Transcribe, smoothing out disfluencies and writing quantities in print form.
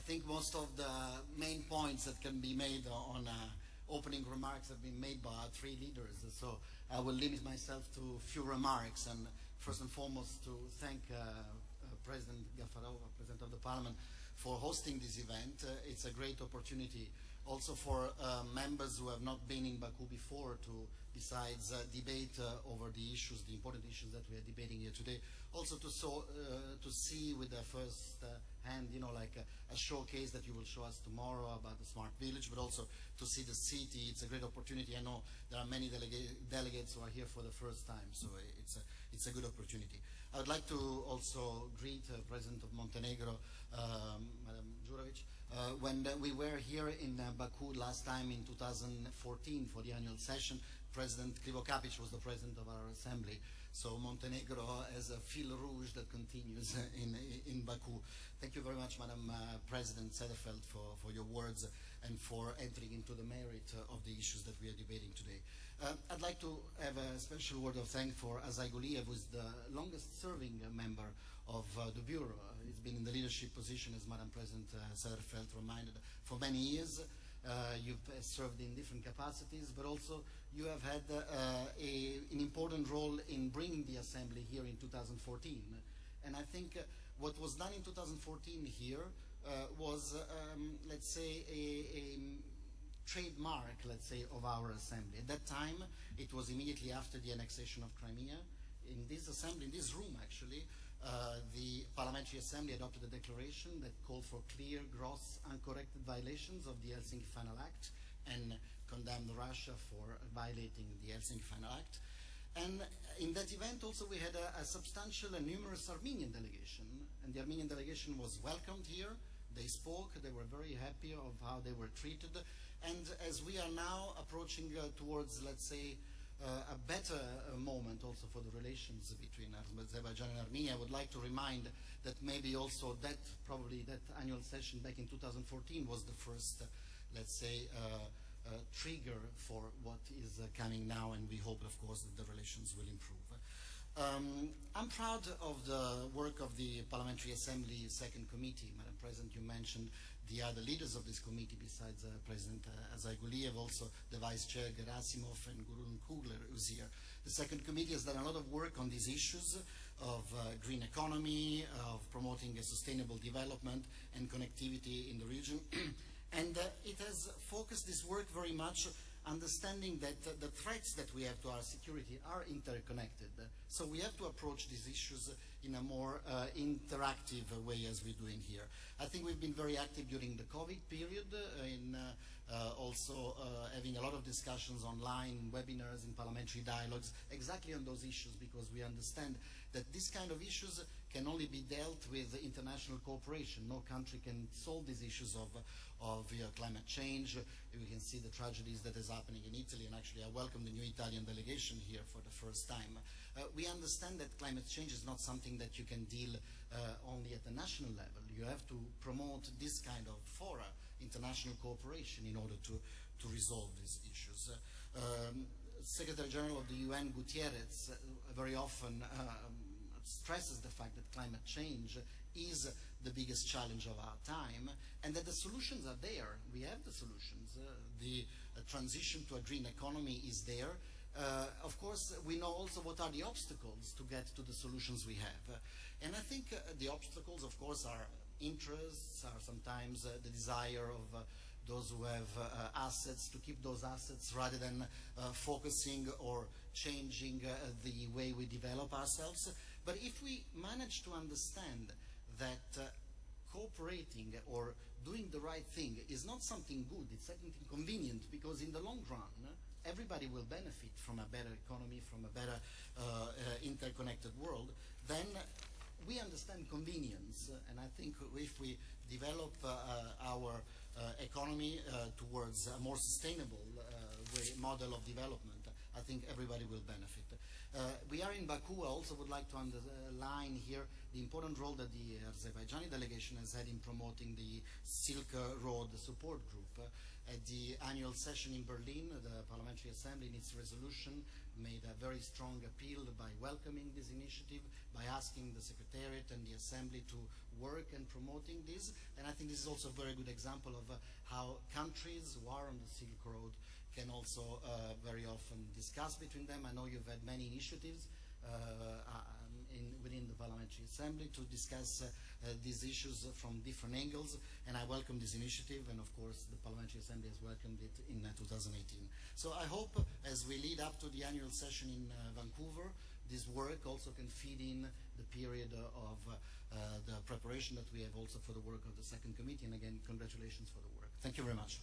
think most of the main points that can be made on opening remarks have been made by our three leaders. So I will limit myself to a few remarks, and first and foremost to thank President Gaffarov, President of the Parliament, for hosting this event. It's a great opportunity also for members who have not been in Baku before to, besides debate over the issues, the important issues that we are debating here today, also to see with the first hand, like a showcase that you will show us tomorrow about the smart village, but also to see the city. It's a great opportunity. I know there are many delegates who are here for the first time, so it's a good opportunity. I would like to also greet President of Montenegro, Madam Đurović. When we were here in Baku last time in 2014 for the annual session, President Krivokapić was the president of our assembly. So Montenegro has a fil rouge that continues in Baku. Thank you very much, Madam President Sederfeld, for your words and for entering into the merit of the issues that we are debating today. I'd like to have a special word of thanks for Azai Guliev, who is the longest serving member of the Bureau. He's been in the leadership position, as Madam President Sederfeld reminded, for many years. You've served in different capacities, but also you have had an important role in bringing the Assembly here in 2014. And I think what was done in 2014 here was, let's say, a trademark, let's say, of our Assembly. At that time, it was immediately after the annexation of Crimea. In this Assembly, in this room actually, the Parliamentary Assembly adopted a declaration that called for clear, gross, uncorrected violations of the Helsinki Final Act and condemned Russia for violating the Helsinki Final Act. And in that event also we had a substantial and numerous Armenian delegation, and the Armenian delegation was welcomed here. They spoke, they were very happy of how they were treated, and as we are now approaching towards, let's say, a better moment also for the relations between Azerbaijan and Armenia, I would like to remind that maybe also that, probably that annual session back in 2014 was the first, let's say, trigger for what is coming now, and we hope, of course, that the relations will improve. I'm proud of the work of the Parliamentary Assembly Second Committee. Madam President, you mentioned the other leaders of this committee besides President Azai Guliev, also the Vice Chair Gerasimov and Gurun Kugler, who's here. The Second Committee has done a lot of work on these issues of green economy, of promoting a sustainable development and connectivity in the region. And it has focused this work very much understanding that the threats that we have to our security are interconnected. So we have to approach these issues in a more interactive way as we're doing here. I think we've been very active during the COVID period in also having a lot of discussions online, webinars, and parliamentary dialogues exactly on those issues, because we understand that this kind of issues can only be dealt with international cooperation. No country can solve these issues of climate change. We can see the tragedies that is happening in Italy, and actually I welcome the new Italian delegation here for the first time. We understand that climate change is not something that you can deal only at the national level. You have to promote this kind of fora, international cooperation, in order to resolve these issues. Secretary General of the UN, Gutierrez, very often stresses the fact that climate change is the biggest challenge of our time, and that the solutions are there. We have the solutions. The transition to a green economy is there. Of course, we know also what are the obstacles to get to the solutions we have. And I think the obstacles, of course, are interests, are sometimes the desire of those who have assets to keep those assets rather than focusing or changing the way we develop ourselves. But if we manage to understand that cooperating or doing the right thing is not something good, it's something convenient, because in the long run, everybody will benefit from a better economy, from a better interconnected world, then we understand convenience. And I think if we develop our economy towards a more sustainable model of development, I think everybody will benefit. We are in Baku. I also would like to underline here the important role that the Azerbaijani delegation has had in promoting the Silk Road Support Group. At the annual session in Berlin, the Parliamentary Assembly in its resolution made a very strong appeal by welcoming this initiative, by asking the Secretariat and the Assembly to work and promoting this. And I think this is also a very good example of how countries who are on the Silk Road can also very often discuss between them. I know you've had many initiatives within the Parliamentary Assembly to discuss these issues from different angles, and I welcome this initiative, and of course the Parliamentary Assembly has welcomed it in 2018. So I hope as we lead up to the annual session in Vancouver, this work also can feed in the period of the preparation that we have also for the work of the second committee, and again, congratulations for the work. Thank you very much.